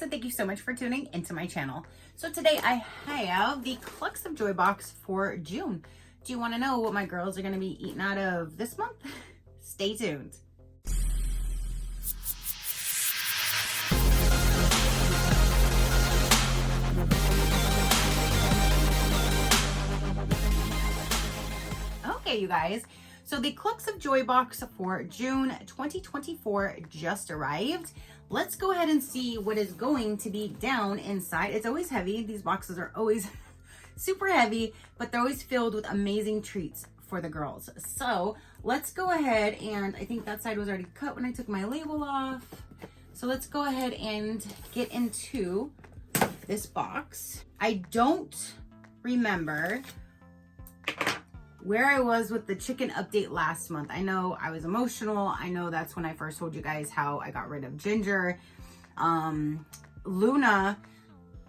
and thank you so much for tuning into my channel. So today I have the Clucks of Joy box for June. Do you want to know what my girls are going to be eating out of this month? Stay tuned. Okay, you guys. So the Clucks of Joy box for June 2024 just arrived. Let's go ahead and see what is going to be down inside. It's always heavy. These boxes are always super heavy, but they're always filled with amazing treats for the girls. So let's go ahead, and I think that side was already cut when I took my label off. So let's go ahead and get into this box. I don't remember where I was with the chicken update last month. I know I was emotional. I know that's when I first told you guys how I got rid of Ginger. Luna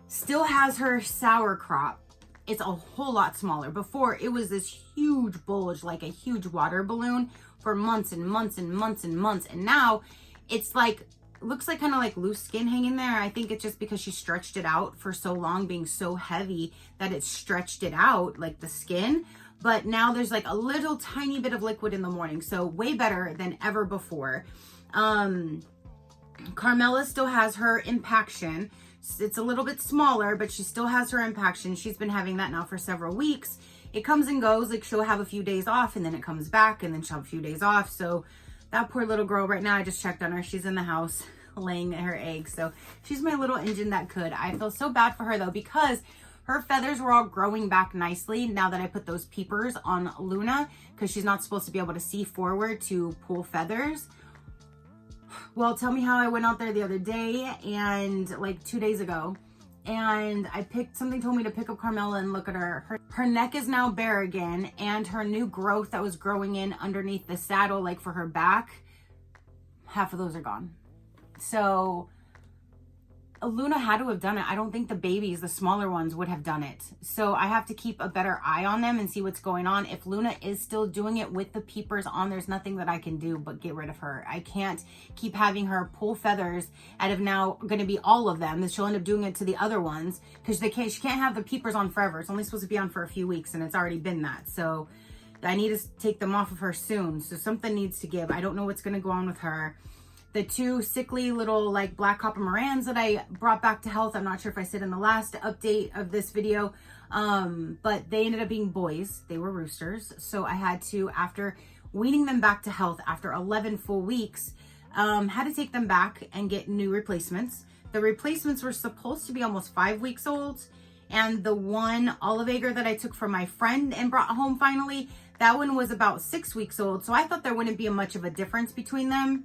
still has her sour crop. It's a whole lot smaller. Before, it was this huge bulge, like a huge water balloon for months and months and months and months. And now it's like, looks like kind of like loose skin hanging there. I think it's just because she stretched it out for so long, being so heavy that it stretched it out, like the skin. But now there's like a little tiny bit of liquid in the morning. So way better than ever before. Carmela still has her impaction. It's a little bit smaller, but she still has her impaction. She's been having that now for several weeks. It comes and goes. Like, she'll have a few days off and then it comes back, and then she'll have a few days off. So that poor little girl right now, I just checked on her. She's in the house laying her eggs. So she's my little engine that could. I feel so bad for her though, because her feathers were all growing back nicely now that I put those peepers on Luna, because she's not supposed to be able to see forward to pull feathers. Well, tell me how I went out there the other day, and like 2 days ago, and something told me to pick up Carmela and look at her. Her neck is now bare again, and her new growth that was growing in underneath the saddle, like for her back, half of those are gone. So Luna had to have done it. I don't think the babies, the smaller ones, would have done it. So I have to keep a better eye on them and see what's going on. If Luna is still doing it with the peepers on, there's nothing that I can do but get rid of her. I can't keep having her pull feathers out of now going to be all of them. She'll end up doing it to the other ones, because she can't have the peepers on forever. It's only supposed to be on for a few weeks, and it's already been that. So I need to take them off of her soon. So something needs to give. I don't know what's going to go on with her. The two sickly little like black copper Morans that I brought back to health, I'm not sure if I said in the last update of this video, but they ended up being boys. They were roosters. So I had to, after weaning them back to health after 11 full weeks, had to take them back and get new replacements. The replacements were supposed to be almost 5 weeks old. And the one olive egger that I took from my friend and brought home finally, that one was about 6 weeks old. So I thought there wouldn't be much of a difference between them.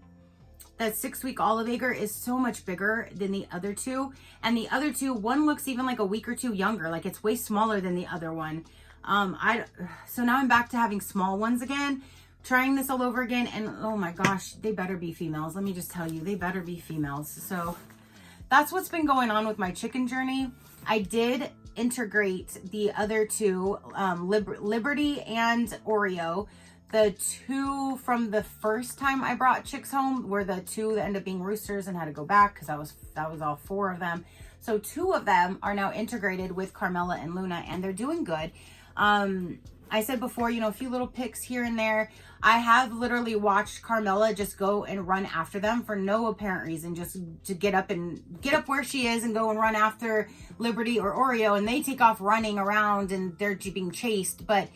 That 6-week olive egger is so much bigger than the other two. And the other two, one looks even like a week or two younger. Like, it's way smaller than the other one. So now I'm back to having small ones again, trying this all over again. And oh my gosh, they better be females. Let me just tell you, they better be females. So that's what's been going on with my chicken journey. I did integrate the other two, Liberty and Oreo. The two from the first time I brought chicks home were the two that ended up being roosters and had to go back, because that was all 4 of them. So 2 of them are now integrated with Carmela and Luna, and they're doing good. I said before, you know, a few little picks here and there. I have literally watched Carmela just go and run after them for no apparent reason, just to get up where she is and go and run after Liberty or Oreo, and they take off running around and they're being chased. But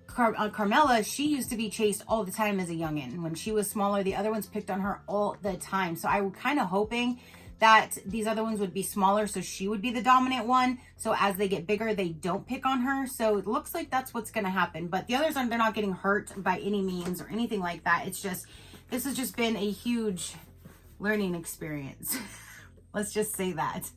Carmela, she used to be chased all the time as a youngin. When she was smaller, the other ones picked on her all the time. So I was kind of hoping that these other ones would be smaller, so she would be the dominant one. So as they get bigger, they don't pick on her. So it looks like that's what's going to happen. But the others, they're not getting hurt by any means or anything like that. It's just, this has just been a huge learning experience. Let's just say that.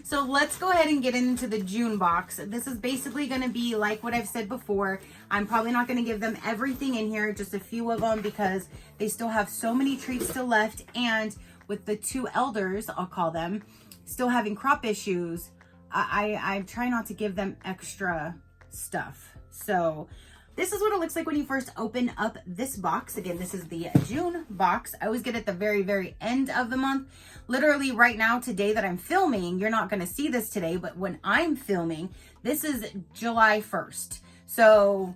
So let's go ahead and get into the June box. This is basically going to be like what I've said before. I'm probably not going to give them everything in here, just a few of them, because they still have so many treats still left. And with the 2 elders, I'll call them, still having crop issues, I try not to give them extra stuff. So this is what it looks like when you first open up this box. Again, this is the June box. I always get at the very, very end of the month. Literally right now, today that I'm filming, you're not going to see this today, but when I'm filming, this is July 1st. So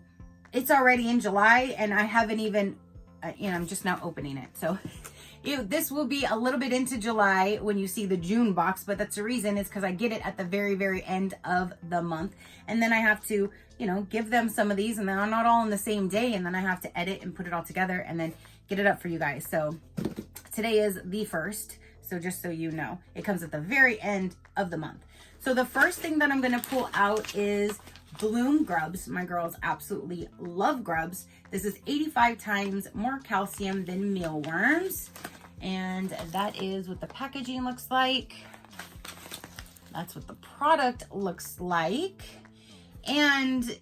it's already in July and I haven't even, I'm just now opening it. So this will be a little bit into July when you see the June box, but that's the reason is because I get it at the very, very end of the month. And then I have to, give them some of these and they're not all on the same day. And then I have to edit and put it all together and then get it up for you guys. So today is the 1st. So just so you know, it comes at the very end of the month. So the first thing that I'm going to pull out is Bloom Grubs. My girls absolutely love grubs. This is 85 times more calcium than mealworms. And that is what the packaging looks like. That's what the product looks like. And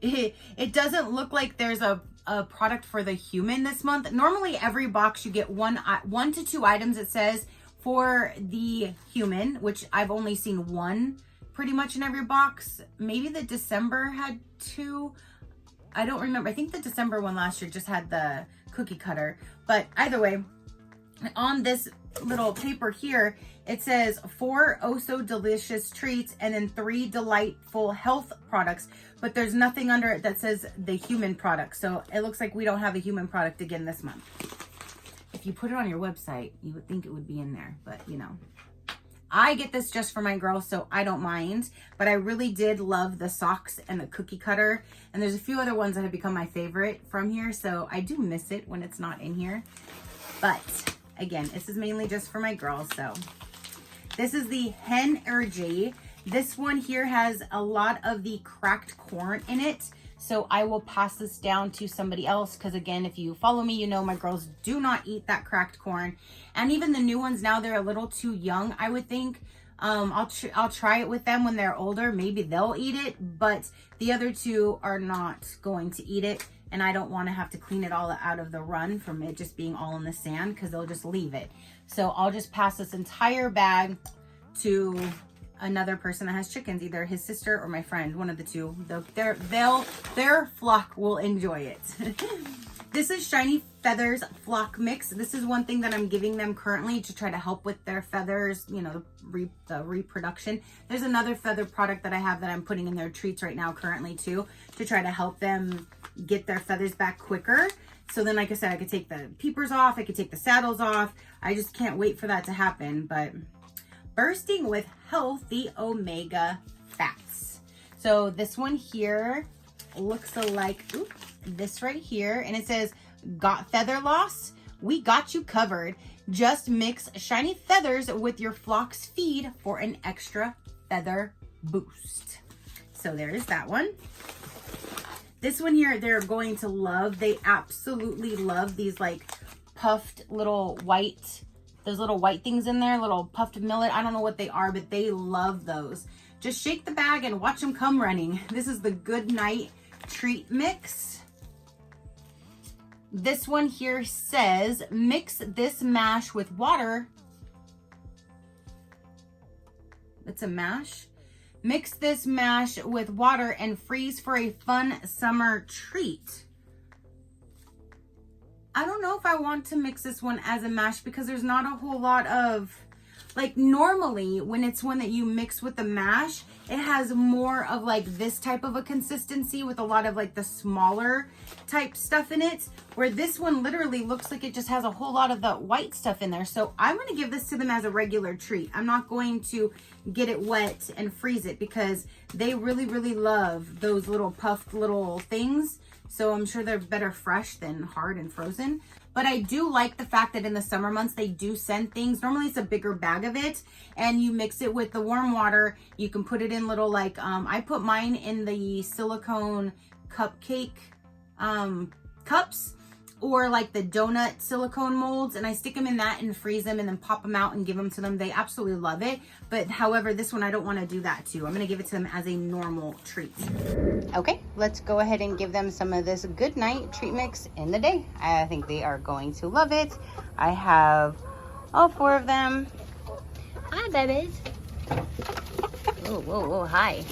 it doesn't look like there's a product for the human this month. Normally every box you get one to two items, it says, for the human, which I've only seen one pretty much in every box. Maybe the December had two. I don't remember. I think the December one last year just had the cookie cutter. But either way, on this little paper here, it says 4 oh so delicious treats and then 3 delightful health products. But there's nothing under it that says the human product. So it looks like we don't have a human product again this month. If you put it on your website, you would think it would be in there, but I get this just for my girls, so I don't mind. But I really did love the socks and the cookie cutter. And there's a few other ones that have become my favorite from here. So I do miss it when it's not in here. But again, this is mainly just for my girls. So this is the Hen Energy. This one here has a lot of the cracked corn in it. So I will pass this down to somebody else because, again, if you follow me, my girls do not eat that cracked corn. And even the new ones now, they're a little too young, I would think. I'll try it with them when they're older. Maybe they'll eat it, but the other two are not going to eat it. And I don't want to have to clean it all out of the run from it just being all in the sand because they'll just leave it. So I'll just pass this entire bag to another person that has chickens, either his sister or my friend, one of the two. Their flock will enjoy it. This is Shiny Feathers Flock Mix. This is one thing that I'm giving them currently to try to help with their feathers, the reproduction. There's another feather product that I have that I'm putting in their treats right now currently too, to try to help them get their feathers back quicker. So then, like I said, I could take the peepers off, I could take the saddles off. I just can't wait for that to happen. But bursting with healthy omega fats. So this one here looks like this right here, and it says, got feather loss? We got you covered. Just mix shiny feathers with your flock's feed for an extra feather boost. So there's that one. This one here, they're going to love. They absolutely love these like puffed little white, those little white things in there, little puffed millet. I don't know what they are, but they love those. Just shake the bag and watch them come running. This is the Good Night Treat Mix. This one here says, mix this mash with water. It's a mash. Mix this mash with water and freeze for a fun summer treat. I don't know if I want to mix this one as a mash because there's not a whole lot of, like, normally when it's one that you mix with the mash, it has more of like this type of a consistency with a lot of like the smaller type stuff in it, where this one literally looks like it just has a whole lot of the white stuff in there. So I'm going to give this to them as a regular treat. I'm not going to get it wet and freeze it because they really, really love those little puffed little things. So I'm sure they're better fresh than hard and frozen. But I do like the fact that in the summer months, they do send things. Normally it's a bigger bag of it and you mix it with the warm water. You can put it in little like, I put mine in the silicone cupcake cups, or like the donut silicone molds, and I stick them in that and freeze them and then pop them out and give them to them. They absolutely love it. But however, this one I don't want to do that too. I'm going to give it to them as a normal treat. Okay, let's go ahead and give them some of this Good Night Treat Mix in the day. I think they are going to love it. I have all 4 of them. Hi, babies. Whoa, whoa, whoa, hi.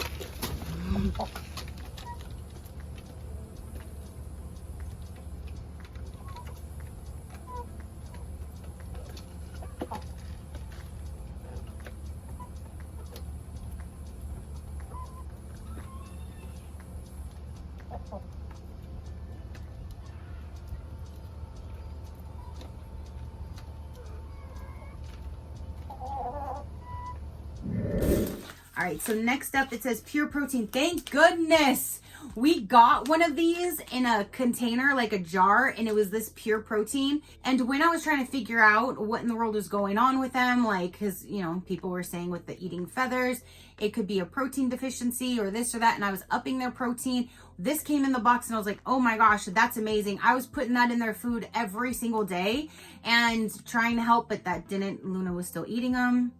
All right, so next up it says pure protein. Thank goodness. We got one of these in a container, like a jar, and it was this pure protein. And when I was trying to figure out what in the world was going on with them, like, because, you know, people were saying with the eating feathers, it could be a protein deficiency or this or that, and I was upping their protein. This came in the box and I was like, oh my gosh, that's amazing. I was putting that in their food every single day and trying to help, but that didn't. Luna was still eating them.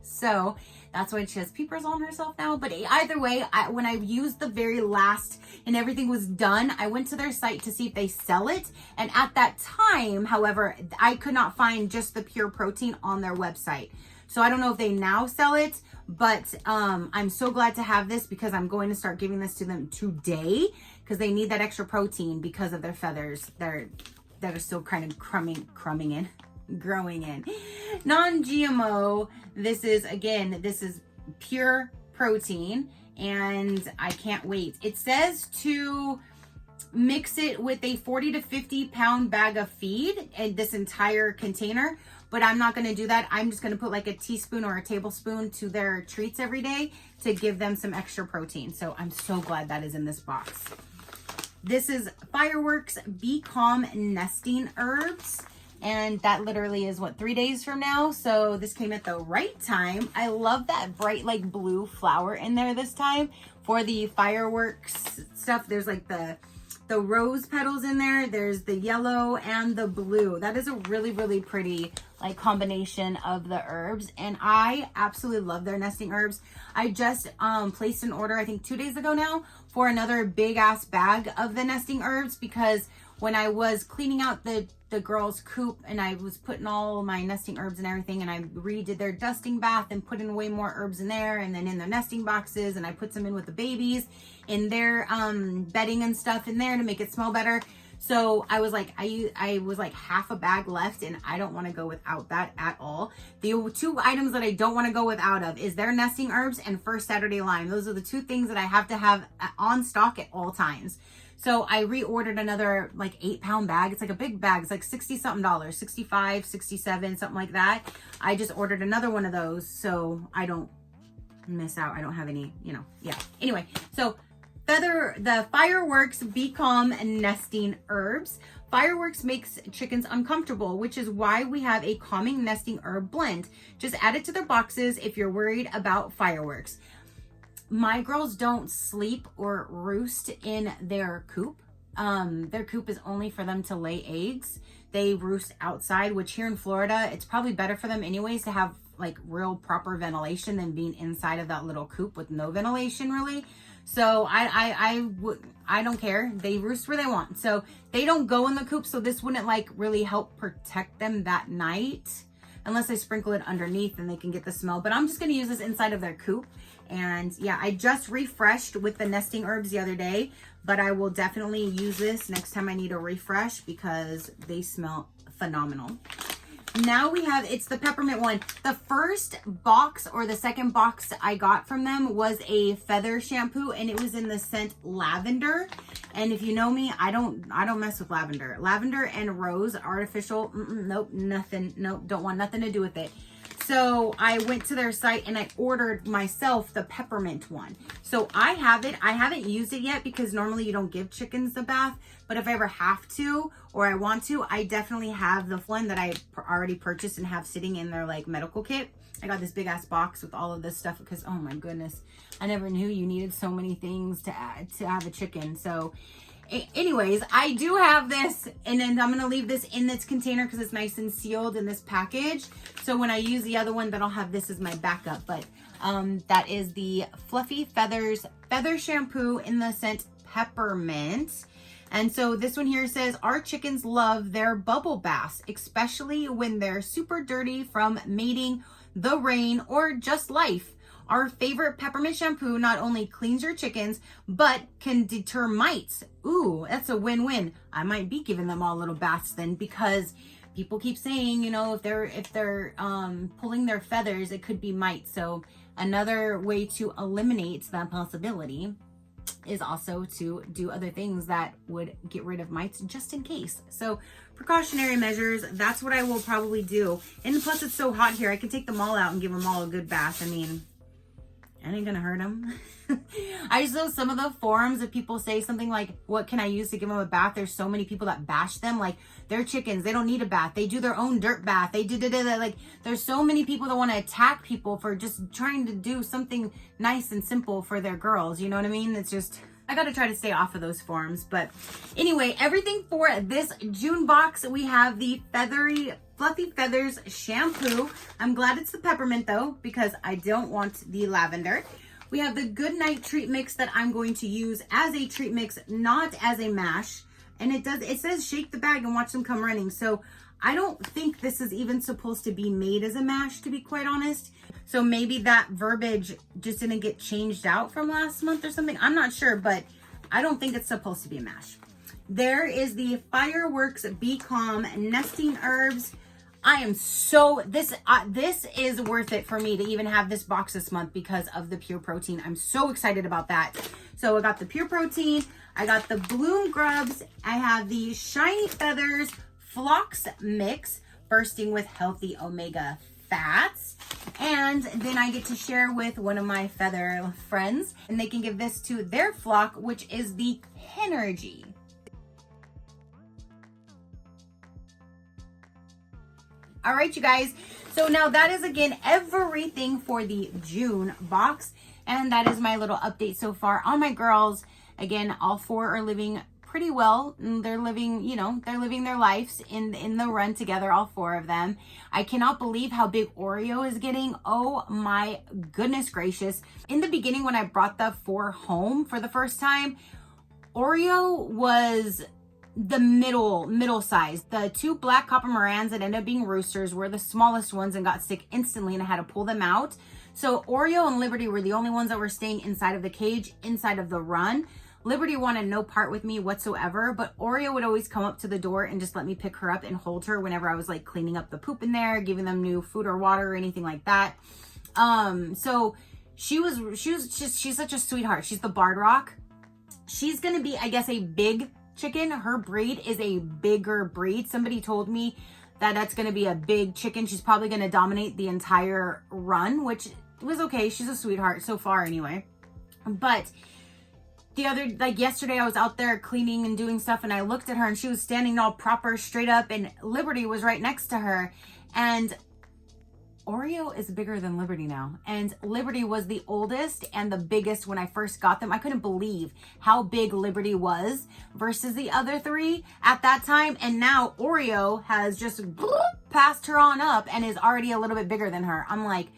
So that's why she has peepers on herself now. But either way, when I used the very last and everything was done, I went to their site to see if they sell it. And at that time, however, I could not find just the pure protein on their website. So I don't know if they now sell it, but I'm so glad to have this because I'm going to start giving this to them today because they need that extra protein because of their feathers that are still kind of growing in. Non-GMO. This is pure protein and I can't wait. It says to mix it with a 40 to 50 pound bag of feed in this entire container, but I'm not going to do that. I'm just going to put like a teaspoon or a tablespoon to their treats every day to give them some extra protein. So I'm so glad that is in this box. This is Fireworks Be Calm Nesting Herbs. And that literally is 3 days from now. So this came at the right time. I love that bright like blue flower in there this time for the fireworks stuff. There's like the rose petals in there. There's the yellow and the blue. That is a really, really pretty like combination of the herbs. And I absolutely love their nesting herbs. I just placed an order, I think 2 days ago now, for another big ass bag of the nesting herbs because when I was cleaning out the girls' coop and I was putting all my nesting herbs and everything, and I redid their dusting bath and put in way more herbs in there and then in their nesting boxes, and I put some in with the babies in their bedding and stuff in there to make it smell better. So I was like, I was like half a bag left and I don't want to go without that at all. The two items that I don't want to go without of is their nesting herbs and First Saturday Lime. Those are the two things that I have to have on stock at all times. So I reordered another like 8-pound bag. It's like a big bag. It's like $60 something, $65, $67, something like that. I just ordered another one of those so I don't miss out. I don't have any, yeah. Anyway, so the Fireworks Be Calm Nesting Herbs. Fireworks makes chickens uncomfortable, which is why we have a calming nesting herb blend. Just add it to their boxes if you're worried about fireworks. My girls don't sleep or roost in their coop. Their coop is only for them to lay eggs. They roost outside, which here in Florida, it's probably better for them anyways to have like real proper ventilation than being inside of that little coop with no ventilation really. So I don't care. They roost where they want. So they don't go in the coop. So this wouldn't like really help protect them that night unless I sprinkle it underneath and they can get the smell. But I'm just going to use this inside of their coop. And yeah, I just refreshed with the nesting herbs the other day, but I will definitely use this next time I need a refresh because they smell phenomenal. Now we have, it's the peppermint one. The first box or the second box I got from them was a feather shampoo and it was in the scent lavender. And if you know me, I don't mess with lavender. Lavender and rose, artificial, nope, nothing, nope, don't want nothing to do with it. So I went to their site and I ordered myself the peppermint one. So I have it. I haven't used it yet because normally you don't give chickens a bath. But if I ever have to or I want to, I definitely have the one that I already purchased and have sitting in their like medical kit. I got this big ass box with all of this stuff because, oh my goodness, I never knew you needed so many things to add to have a chicken. So anyways, I do have this and then I'm going to leave this in this container because it's nice and sealed in this package. So when I use the other one, then I'll have this as my backup. But that is the Fluffy Feathers Feather Shampoo in the scent Peppermint. And so this one here says, our chickens love their bubble baths, especially when they're super dirty from mating, the rain, or just life. Our favorite peppermint shampoo not only cleans your chickens, but can deter mites. Ooh, that's a win-win. I might be giving them all little baths then because people keep saying, if they're pulling their feathers, it could be mites. So another way to eliminate that possibility is also to do other things that would get rid of mites just in case. So precautionary measures, that's what I will probably do. And plus it's so hot here, I can take them all out and give them all a good bath. I mean, It ain't gonna hurt them. I just know some of the forums, if people say something like, what can I use to give them a bath? There's so many people that bash them. Like, they're chickens. They don't need a bath. They do their own dirt bath. They do like, there's so many people that want to attack people for just trying to do something nice and simple for their girls. You know what I mean? It's just, I got to try to stay off of those forums. But anyway, everything for this June box, we have the Fluffy Feathers shampoo. I'm glad it's the peppermint though, because I don't want the lavender. We have the Good Night treat mix that I'm going to use as a treat mix, not as a mash. And it says shake the bag and watch them come running. So I don't think this is even supposed to be made as a mash, to be quite honest. So maybe that verbiage just didn't get changed out from last month or something. I'm not sure, but I don't think it's supposed to be a mash. There is the Fireworks Be Calm Nesting Herbs. I am so, this is worth it for me to even have this box this month because of the pure protein. I'm so excited about that. So I got the pure protein, I got the Bloom Grubs, I have the Shiny Feathers Phlox Mix, bursting with healthy omega fats. And then I get to share with one of my feather friends, and they can give this to their flock, which is the Henergy. All right, you guys. So now that is, again, everything for the June box. And that is my little update so far on my girls. Again, all 4 are living pretty well. They're living, you know, they're living their lives in the run together, all 4 of them. I cannot believe how big Oreo is getting. Oh my goodness gracious. In the beginning, when I brought the 4 home for the first time, Oreo was the middle size. The 2 black copper Morans that ended up being roosters were the smallest ones and got sick instantly, and I had to pull them out. So Oreo and Liberty were the only ones that were staying inside of the cage, inside of the run. Liberty wanted no part with me whatsoever, but Oreo would always come up to the door and just let me pick her up and hold her whenever I was like cleaning up the poop in there, giving them new food or water or anything like that. So she's such a sweetheart. She's the Barred Rock. She's gonna be, I guess, a big chicken. Her breed is a bigger breed. Somebody told me that that's going to be a big chicken. She's probably going to dominate the entire run, which was okay. She's a sweetheart so far anyway. But the other, like yesterday, I was out there cleaning and doing stuff, and I looked at her and she was standing all proper straight up, and Liberty was right next to her. And Oreo is bigger than Liberty now. And Liberty was the oldest and the biggest when I first got them. I couldn't believe how big Liberty was versus the other 3 at that time. And now Oreo has just passed her on up and is already a little bit bigger than her. I'm like,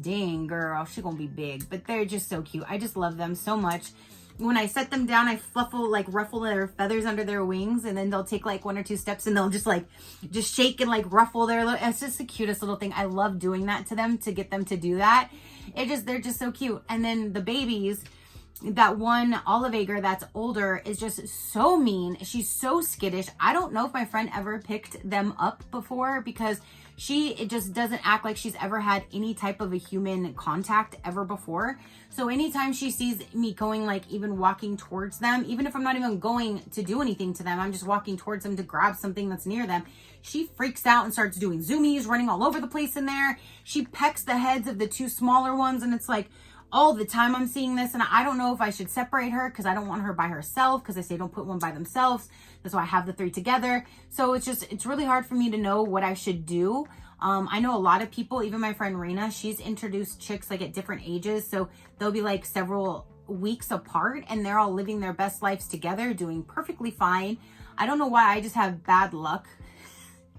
dang girl, she's gonna be big. But they're just so cute. I just love them so much. When I set them down, I ruffle their feathers under their wings, and then they'll take like 1 or 2 steps and they'll just shake and like ruffle their little, it's just the cutest little thing. I love doing that to them, to get them to do that. They're just so cute. And then the babies, that one olive egger that's older is just so mean. She's so skittish. I don't know if my friend ever picked them up before, because it just doesn't act like she's ever had any type of a human contact ever before. So anytime she sees me going, like even walking towards them, even if I'm not even going to do anything to them, I'm just walking towards them to grab something that's near them, she freaks out and starts doing zoomies, running all over the place in there. She pecks the heads of the 2 smaller ones, and it's like, all the time I'm seeing this, and I don't know if I should separate her because I don't want her by herself, because I say don't put one by themselves. That's why I have the 3 together. So it's really hard for me to know what I should do. I know a lot of people, even my friend Rena, she's introduced chicks like at different ages. So they'll be like several weeks apart and they're all living their best lives together, doing perfectly fine. I don't know why I just have bad luck,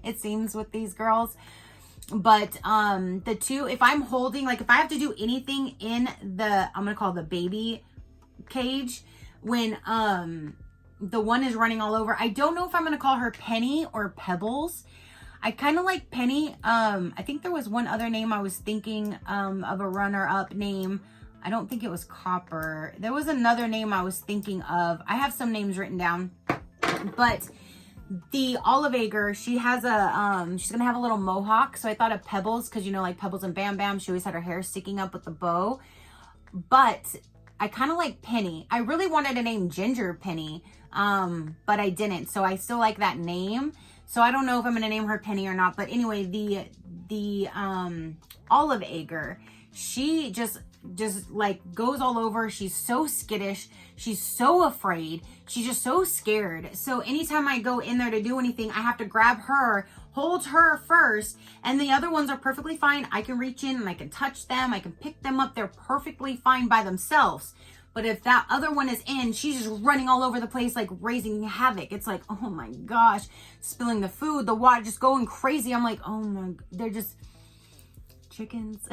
it seems, with these girls. But the 2, if I'm holding, like if I have to do anything in the, I'm gonna call the baby cage, when the one is running all over, I don't know if I'm gonna call her Penny or Pebbles. I kind of like Penny. I think there was one other name I was thinking of, a runner-up name. I don't think it was Copper. There was another name I was thinking of. I have some names written down, but the olive egger, she has a she's gonna have a little mohawk, so I thought of Pebbles, because you know, like Pebbles and Bam Bam, she always had her hair sticking up with the bow. But I kind of like Penny. I really wanted to name Ginger Penny, but I didn't, so I still like that name. So I don't know if I'm gonna name her Penny or not. But anyway, the olive egger, she just just like goes all over. She's so skittish. She's so afraid. She's just so scared. So anytime I go in there to do anything, I have to grab her, hold her first, and the other ones are perfectly fine. I can reach in and I can touch them. I can pick them up. They're perfectly fine by themselves. But if that other one is in, she's just running all over the place, like raising havoc. It's like, oh my gosh, spilling the food, the water, just going crazy. I'm like, oh my, they're just chickens.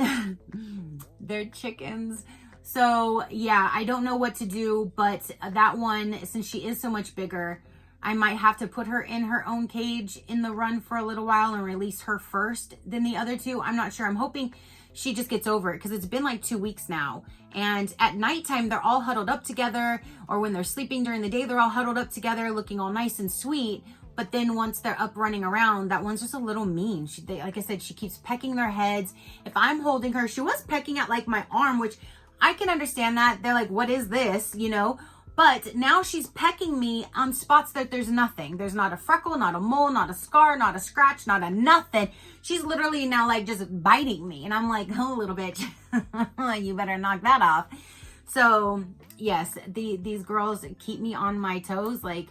They're chickens. So yeah, I don't know what to do, but that one, since she is so much bigger, I might have to put her in her own cage in the run for a little while and release her first than the other two. I'm not sure. I'm hoping she just gets over it because it's been like 2 weeks now. And at nighttime, they're all huddled up together, or when they're sleeping during the day, they're all huddled up together looking all nice and sweet. But then once they're up running around, that one's just a little mean. Like I said, she keeps pecking their heads. If I'm holding her, she was pecking at like my arm, which I can understand that. They're like, what is this? You know? But now she's pecking me on spots that there's nothing. There's not a freckle, not a mole, not a scar, not a scratch, not a nothing. She's literally now like just biting me. And I'm like, oh, little bitch, you better knock that off. So yes, these girls keep me on my toes. Like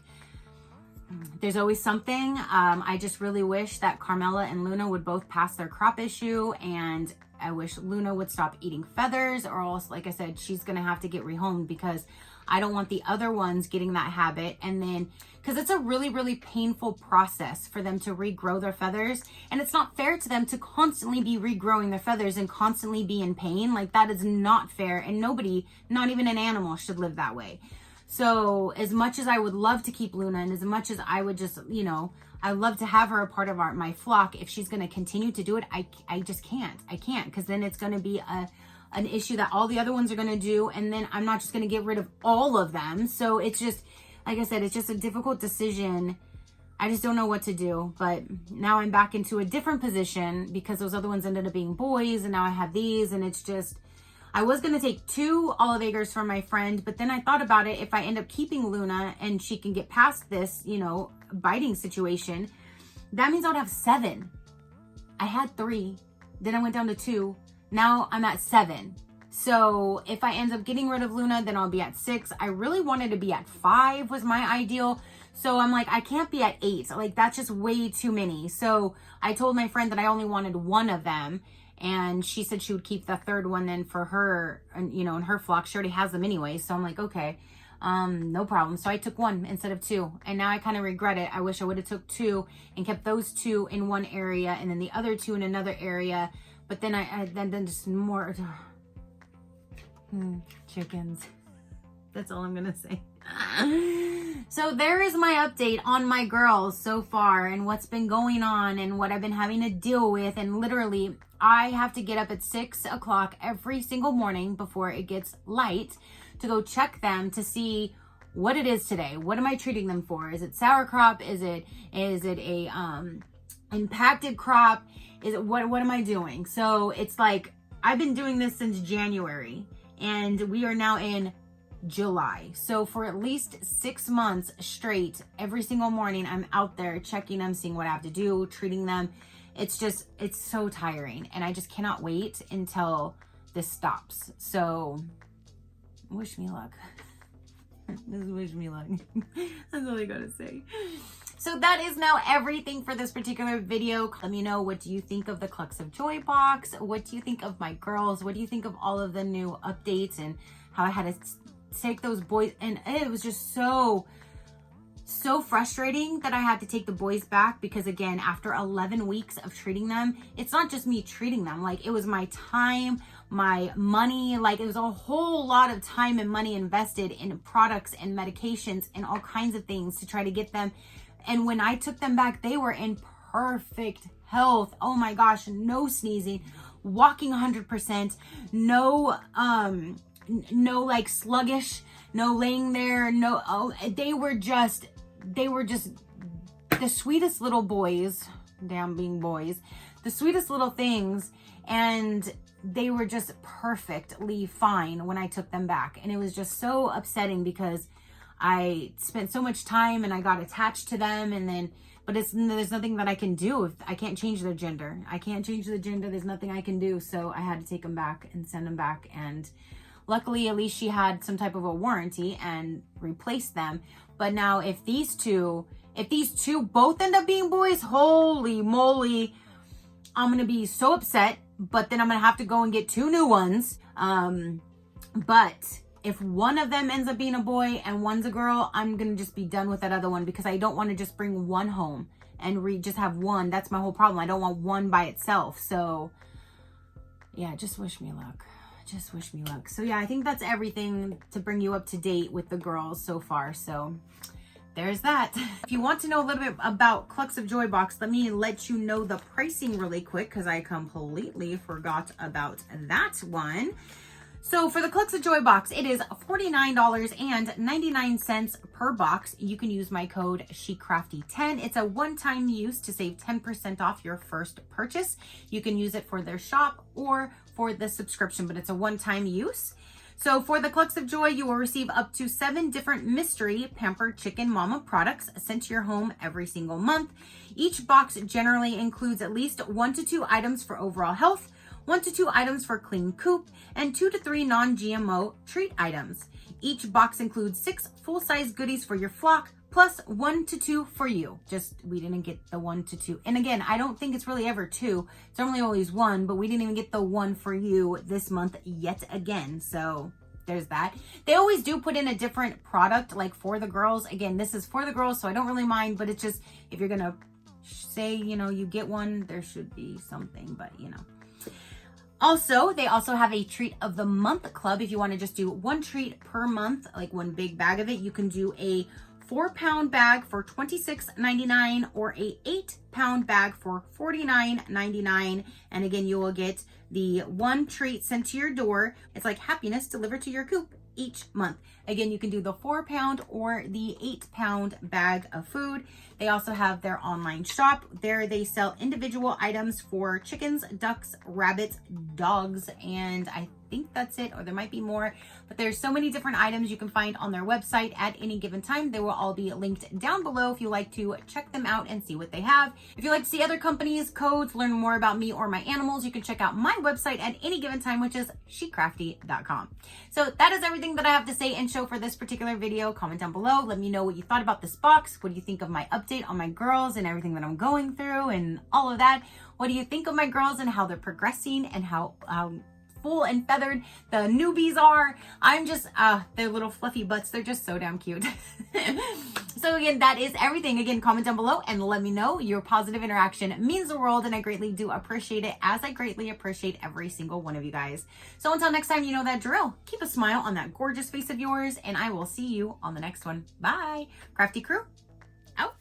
there's always something. I just really wish that Carmela and Luna would both pass their crop issue, and I wish Luna would stop eating feathers, or else, like I said, she's going to have to get rehomed because I don't want the other ones getting that habit. And then, because it's a really, really painful process for them to regrow their feathers. And it's not fair to them to constantly be regrowing their feathers and constantly be in pain. Like that is not fair. And nobody, not even an animal, should live that way. So as much as I would love to keep Luna, and as much as I would just, you know, I love to have her a part of my flock, if she's going to continue to do it, I just can't. I can't, because then it's going to be an issue that all the other ones are going to do, and then I'm not just going to get rid of all of them. So it's just, like I said, it's just a difficult decision. I just don't know what to do. But now I'm back into a different position because those other ones ended up being boys, and now I have these, and it's just, I was going to take 2 olive acres from my friend, but then I thought about it. If I end up keeping Luna and she can get past this, you know, biting situation, that means I would have 7. I had 3, then I went down to 2. Now I'm at 7. So if I end up getting rid of Luna, then I'll be at 6. I really wanted to be at 5 was my ideal. So I'm like, I can't be at 8. Like that's just way too many. So I told my friend that I only wanted 1 of them. And she said she would keep the 3rd one then for her, you know, in her flock. She already has them anyway. So I'm like, okay, no problem. So I took 1 instead of 2. And now I kind of regret it. I wish I would have took 2 and kept those 2 in one area and then the other 2 in another area. But then then just more chickens. That's all I'm going to say. So there is my update on my girls so far and what's been going on and what I've been having to deal with. And literally, I have to get up at 6 o'clock every single morning before it gets light to go check them to see what it is today. What am I treating them for? Is it sour crop? Is it a impacted crop? Is it what am I doing? So it's like I've been doing this since January and we are now in July. So for at least 6 months straight, every single morning I'm out there checking them, seeing what I have to do, treating them. It's so tiring, and I just cannot wait until this stops. So wish me luck. Just wish me luck. That's all I gotta say. So that is now everything for this particular video. Let me know, what do you think of the Clucks of Joy box? What do you think of my girls? What do you think of all of the new updates and how I had to take those boys? And it was just so frustrating that I had to take the boys back because, again, after 11 weeks of treating them, it's not just me treating them. Like, it was my time, my money. Like, it was a whole lot of time and money invested in products and medications and all kinds of things to try to get them. And when I took them back, they were in perfect health. Oh my gosh, no sneezing, walking 100%, no like sluggish, no laying there, they were just the sweetest little boys, damn being boys, the sweetest little things. And they were just perfectly fine when I took them back. And it was just so upsetting because I spent so much time and I got attached to them, and then but there's nothing that I can do. If I can't change their gender, there's nothing I can do. So I had to take them back and send them back. And luckily, at least she had some type of a warranty and replaced them. But now if these two both end up being boys, holy moly, I'm going to be so upset. But then I'm going to have to go and get 2 new ones. But if one of them ends up being a boy and one's a girl, I'm going to just be done with that other one, because I don't want to just bring one home and just have one. That's my whole problem. I don't want one by itself. So yeah, just wish me luck. Just wish me luck. So yeah, I think that's everything to bring you up to date with the girls so far. So there's that. If you want to know a little bit about Clucks of Joy box, let you know the pricing really quick, because I completely forgot about that one. So for the Clucks of Joy box, it is $49.99 per box. You can use my code SheCrafty10. It's a one-time use to save 10% off your first purchase. You can use it for their shop or for the subscription, but it's a one-time use. So for the Clucks of Joy, you will receive up to 7 different mystery Pampered Chicken Mama products sent to your home every single month. Each box generally includes at least 1 to 2 items for overall health, 1 to 2 items for clean coop, and 2 to 3 non-GMO treat items. Each box includes 6 full-size goodies for your flock, plus 1 to 2 for you. We didn't get the 1 to 2. And again, I don't think it's really ever 2. It's normally always 1, but we didn't even get the 1 for you this month yet again. So there's that. They always do put in a different product, like for the girls. Again, this is for the girls, so I don't really mind, but it's just, if you're gonna say, you get one, there should be something, but Also, they also have a treat of the month club. If you want to just do 1 treat per month, like 1 big bag of it, you can do a 4-pound bag for $26.99 or a 8-pound bag for $49.99. And again, you will get the 1 treat sent to your door. It's like happiness delivered to your coop each month. Again, you can do the 4-pound or the 8-pound bag of food. They also have their online shop. There they sell individual items for chickens, ducks, rabbits, dogs, and I think that's it, or there might be more, but there's so many different items you can find on their website at any given time. They will all be linked down below if you like to check them out and see what they have. If you like to see other companies, codes, learn more about me or my animals, you can check out my website at any given time, which is SheCrafty.com. So that is everything that I have to say and show for this particular video. Comment down below. Let me know what you thought about this box. What do you think of my update on my girls and everything that I'm going through and all of that? What do you think of my girls and how they're progressing and how full and feathered the newbies are? I'm just, their little fluffy butts, they're just so damn cute. So again, that is everything. Again, comment down below and let me know. Your positive interaction means the world, and I greatly do appreciate it, as I greatly appreciate every single one of you guys. So until next time, you know that drill. Keep a smile on that gorgeous face of yours, and I will see you on the next one. Bye. Crafty crew, out.